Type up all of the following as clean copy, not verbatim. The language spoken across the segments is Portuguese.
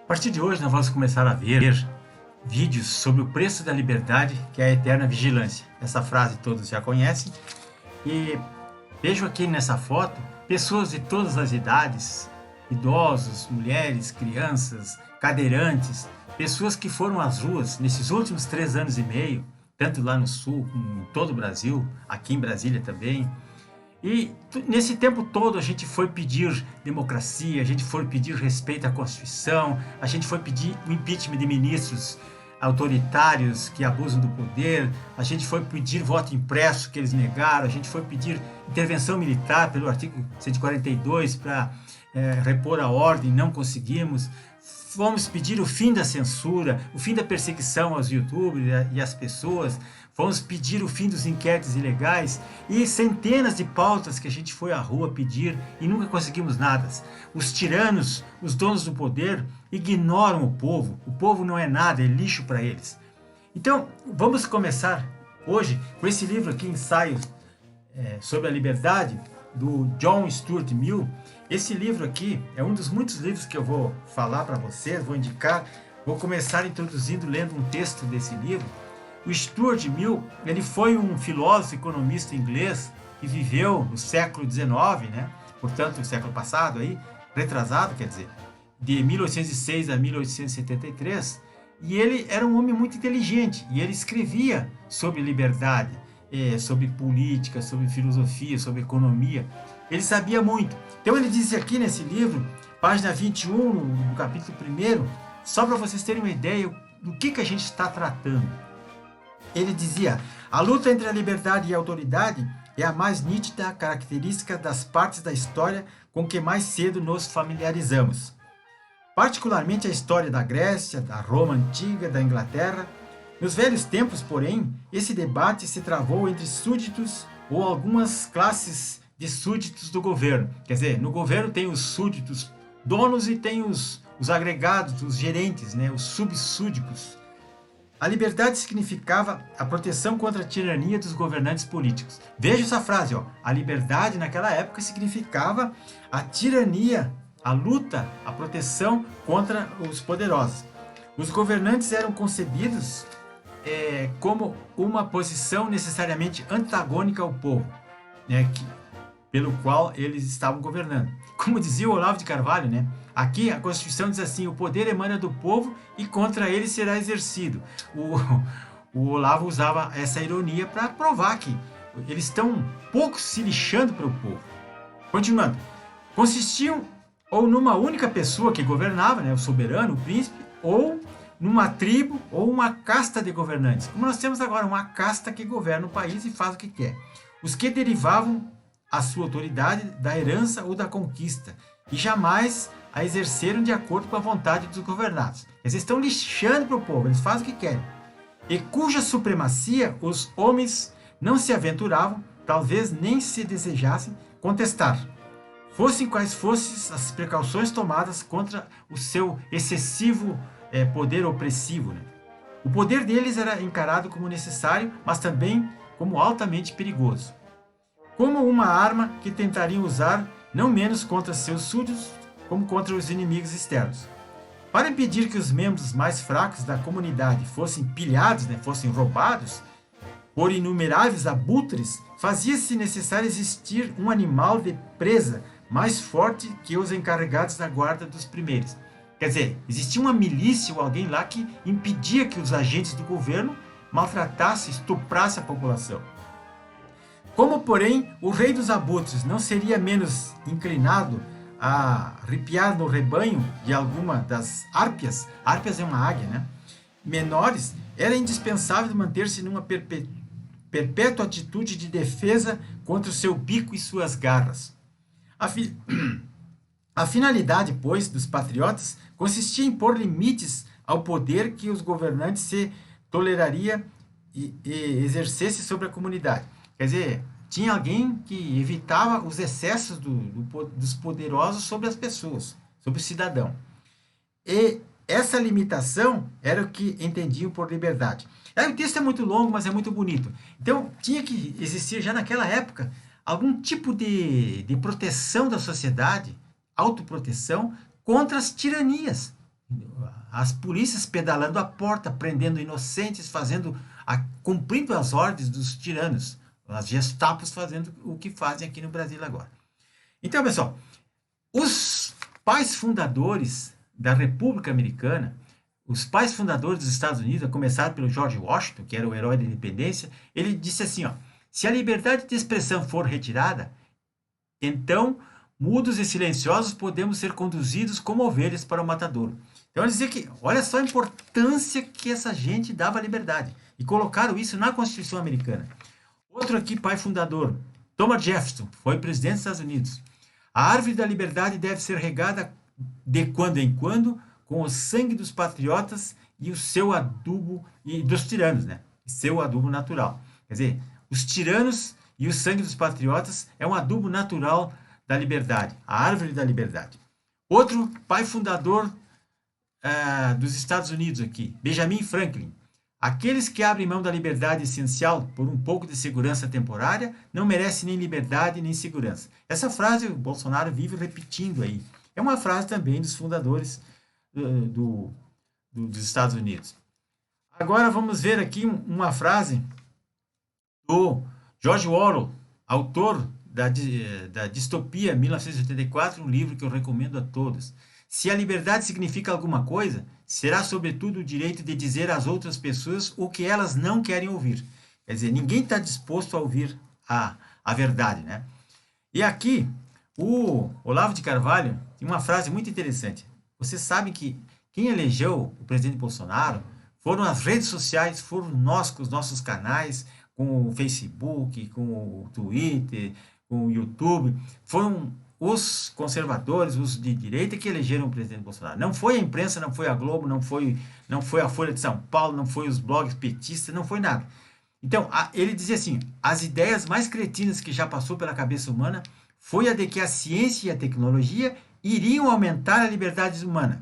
A partir de hoje nós vamos começar a ver vídeos sobre o preço da liberdade, que é a eterna vigilância. Essa frase todos já conhecem. E vejo aqui nessa foto pessoas de todas as idades, idosos, mulheres, crianças, cadeirantes, pessoas que foram às ruas nesses últimos 3 anos e meio, tanto lá no sul como em todo o Brasil, aqui em Brasília também. E nesse tempo todo a gente foi pedir democracia, a gente foi pedir respeito à Constituição, a gente foi pedir o impeachment de ministros autoritários que abusam do poder, a gente foi pedir voto impresso que eles negaram, a gente foi pedir intervenção militar pelo artigo 142 para repor a ordem, não conseguimos. Fomos pedir o fim da censura, o fim da perseguição aos youtubers e às pessoas, fomos pedir o fim dos inquéritos ilegais e centenas de pautas que a gente foi à rua pedir e nunca conseguimos nada. Os tiranos, os donos do poder, ignoram o povo não é nada, é lixo para eles. Então, vamos começar hoje com esse livro aqui, Ensaios sobre a Liberdade, do John Stuart Mill. Esse livro aqui é um dos muitos livros que eu vou falar para vocês, vou indicar. Vou começar introduzindo, lendo um texto desse livro. O Stuart Mill, ele foi um filósofo economista inglês que viveu no século XIX, né? Portanto, no século passado, aí, retrasado, quer dizer, de 1806 a 1873. E ele era um homem muito inteligente e ele escrevia sobre liberdade, sobre política, sobre filosofia, sobre economia. Ele sabia muito. Então ele diz aqui nesse livro, página 21, no capítulo 1, só para vocês terem uma ideia do que a gente está tratando. Ele dizia: a luta entre a liberdade e a autoridade é a mais nítida característica das partes da história com que mais cedo nos familiarizamos. Particularmente a história da Grécia, da Roma antiga, da Inglaterra. Nos velhos tempos, porém, esse debate se travou entre súditos ou algumas classes de súditos do governo. Quer dizer, no governo tem os súditos donos e tem os agregados, os gerentes, né, os subsúdicos. A liberdade significava a proteção contra a tirania dos governantes políticos. Veja essa frase, ó. A liberdade naquela época significava a tirania, a luta, a proteção contra os poderosos. Os governantes eram concebidos como uma posição necessariamente antagônica ao povo, né, pelo qual eles estavam governando. Como dizia o Olavo de Carvalho, né? Aqui a Constituição diz assim: o poder emana do povo e contra ele será exercido. O Olavo usava essa ironia para provar que eles estão um pouco se lixando para o povo. Continuando. Consistiam ou numa única pessoa que governava, né, o soberano, o príncipe, ou numa tribo ou uma casta de governantes. Como nós temos agora uma casta que governa o país e faz o que quer. Os que derivavam a sua autoridade da herança ou da conquista e jamais a exerceram de acordo com a vontade dos governados. Eles estão lixando para o povo, eles fazem o que querem. E cuja supremacia os homens não se aventuravam, talvez nem se desejassem contestar. Fossem quais fossem as precauções tomadas contra o seu excessivo poder opressivo. Né? O poder deles era encarado como necessário, mas também como altamente perigoso. Como uma arma que tentariam usar não menos contra seus súditos, como contra os inimigos externos. Para impedir que os membros mais fracos da comunidade fossem pilhados, né, fossem roubados, por inumeráveis abutres, fazia-se necessário existir um animal de presa mais forte que os encarregados da guarda dos primeiros. Quer dizer, existia uma milícia ou alguém lá que impedia que os agentes do governo maltratassem, estuprassem a população. Como, porém, o rei dos abutres não seria menos inclinado a ripiar no rebanho de alguma das árpias é uma águia, né? Menores, era indispensável manter-se numa perpétua atitude de defesa contra o seu bico e suas garras. A finalidade, pois, dos patriotas consistia em pôr limites ao poder que os governantes se toleraria e exercesse sobre a comunidade. Quer dizer, tinha alguém que evitava os excessos dos poderosos sobre as pessoas, sobre o cidadão. E essa limitação era o que entendiam por liberdade. Aí o texto é muito longo, mas é muito bonito. Então, tinha que existir já naquela época algum tipo de proteção da sociedade, autoproteção, contra as tiranias. as polícias pedalando a porta, prendendo inocentes, cumprindo as ordens dos tiranos, as Gestapos fazendo o que fazem aqui no Brasil agora. Então, pessoal, os pais fundadores da República Americana, os pais fundadores dos Estados Unidos, a começar pelo George Washington, que era o herói da independência, ele disse assim, ó, se a liberdade de expressão for retirada, então, mudos e silenciosos, podemos ser conduzidos como ovelhas para o matadouro. Então, ele dizia que, olha só a importância que essa gente dava à liberdade. E colocaram isso na Constituição Americana. Outro aqui, pai fundador, Thomas Jefferson, foi presidente dos Estados Unidos. A árvore da liberdade deve ser regada de quando em quando com o sangue dos patriotas e o seu adubo, e dos tiranos, né? Seu adubo natural. Quer dizer, os tiranos e o sangue dos patriotas é um adubo natural da liberdade, a árvore da liberdade. Outro pai fundador dos Estados Unidos aqui, Benjamin Franklin. Aqueles que abrem mão da liberdade essencial por um pouco de segurança temporária não merecem nem liberdade nem segurança. Essa frase o Bolsonaro vive repetindo aí. É uma frase também dos fundadores dos Estados Unidos. Agora vamos ver aqui uma frase do George Orwell, autor da Distopia 1984, um livro que eu recomendo a todos. Se a liberdade significa alguma coisa, será sobretudo o direito de dizer às outras pessoas o que elas não querem ouvir. Quer dizer, ninguém está disposto a ouvir a verdade, né? E aqui, o Olavo de Carvalho tem uma frase muito interessante. Vocês sabem que quem elegeu o presidente Bolsonaro foram as redes sociais, foram nós com os nossos canais, com o Facebook, com o Twitter, com o YouTube, foram os conservadores, os de direita que elegeram o presidente Bolsonaro. Não foi a imprensa, não foi a Globo, não foi a Folha de São Paulo, não foi os blogs petistas, não foi nada. Então, ele dizia assim, as ideias mais cretinas que já passou pela cabeça humana foi a de que a ciência e a tecnologia iriam aumentar a liberdade humana.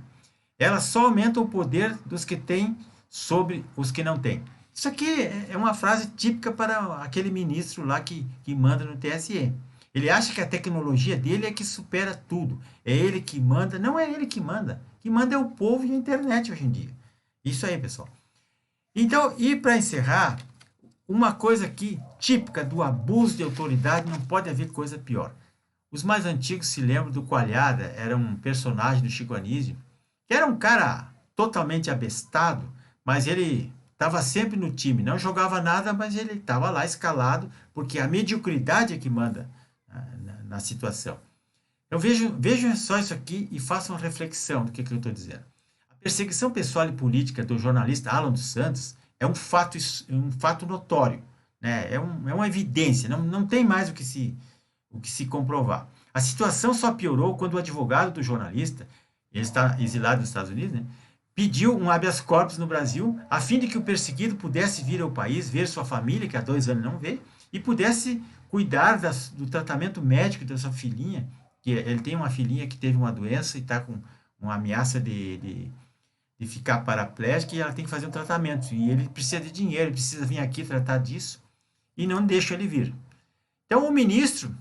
Elas só aumentam o poder dos que têm sobre os que não têm. Isso aqui é uma frase típica para aquele ministro lá que manda no TSE. Ele acha que a tecnologia dele é que supera tudo. É ele que manda. Não é ele que manda. Quem manda é o povo e a internet hoje em dia. Isso aí, pessoal. Então, e para encerrar, uma coisa aqui típica do abuso de autoridade, não pode haver coisa pior. Os mais antigos se lembram do Coalhada, era um personagem do Chico Anísio, que era um cara totalmente abestado, mas ele estava sempre no time, não jogava nada, mas ele estava lá escalado, porque a mediocridade é que manda na situação. Então vejam só isso aqui e façam uma reflexão do que eu estou dizendo. A perseguição pessoal e política do jornalista Alan dos Santos é um fato notório, né? É uma evidência, não tem mais o que se comprovar. A situação só piorou quando o advogado do jornalista, ele está exilado nos Estados Unidos, né, pediu um habeas corpus no Brasil, a fim de que o perseguido pudesse vir ao país, ver sua família, que há 2 anos não vê, e pudesse cuidar do tratamento médico da sua filhinha, que ele tem uma filhinha que teve uma doença e está com uma ameaça de ficar paraplégica, e ela tem que fazer um tratamento. E ele precisa de dinheiro, ele precisa vir aqui tratar disso, e não deixa ele vir. Então, o ministro,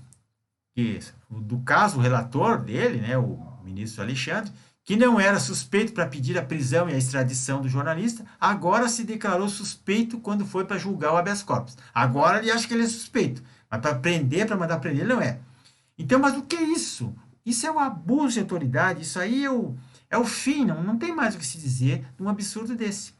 do caso, o relator dele, né, o ministro Alexandre, que não era suspeito para pedir a prisão e a extradição do jornalista, agora se declarou suspeito quando foi para julgar o habeas corpus. Agora ele acha que ele é suspeito, mas para prender, para mandar prender, ele não é. Então, mas o que é isso? Isso é um abuso de autoridade, isso aí é o fim, não tem mais o que se dizer de um absurdo desse.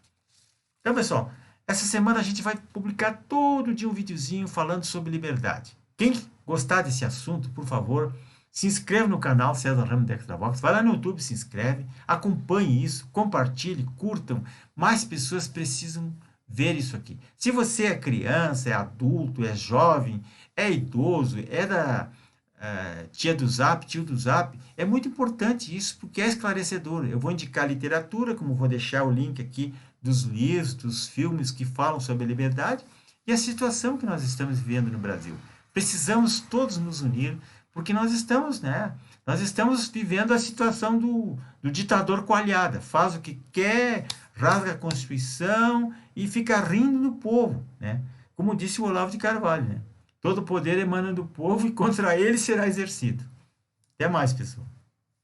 Então, pessoal, essa semana a gente vai publicar todo dia um videozinho falando sobre liberdade. Quem gostar desse assunto, por favor, se inscreve no canal César Ramos Dextravox, vai lá no YouTube, se inscreve, acompanhe isso, compartilhe, curtam. Mais pessoas precisam ver isso aqui. Se você é criança, é adulto, é jovem, é idoso, é da tia do Zap, tio do Zap, é muito importante isso, porque é esclarecedor. Eu vou indicar literatura, como vou deixar o link aqui dos livros, dos filmes que falam sobre a liberdade e a situação que nós estamos vivendo no Brasil. Precisamos todos nos unir, porque nós estamos vivendo a situação do ditador Coalhada. Faz o que quer, rasga a Constituição e fica rindo do povo, né? Como disse o Olavo de Carvalho, né? Todo poder emana do povo e contra ele será exercido. Até mais, pessoal.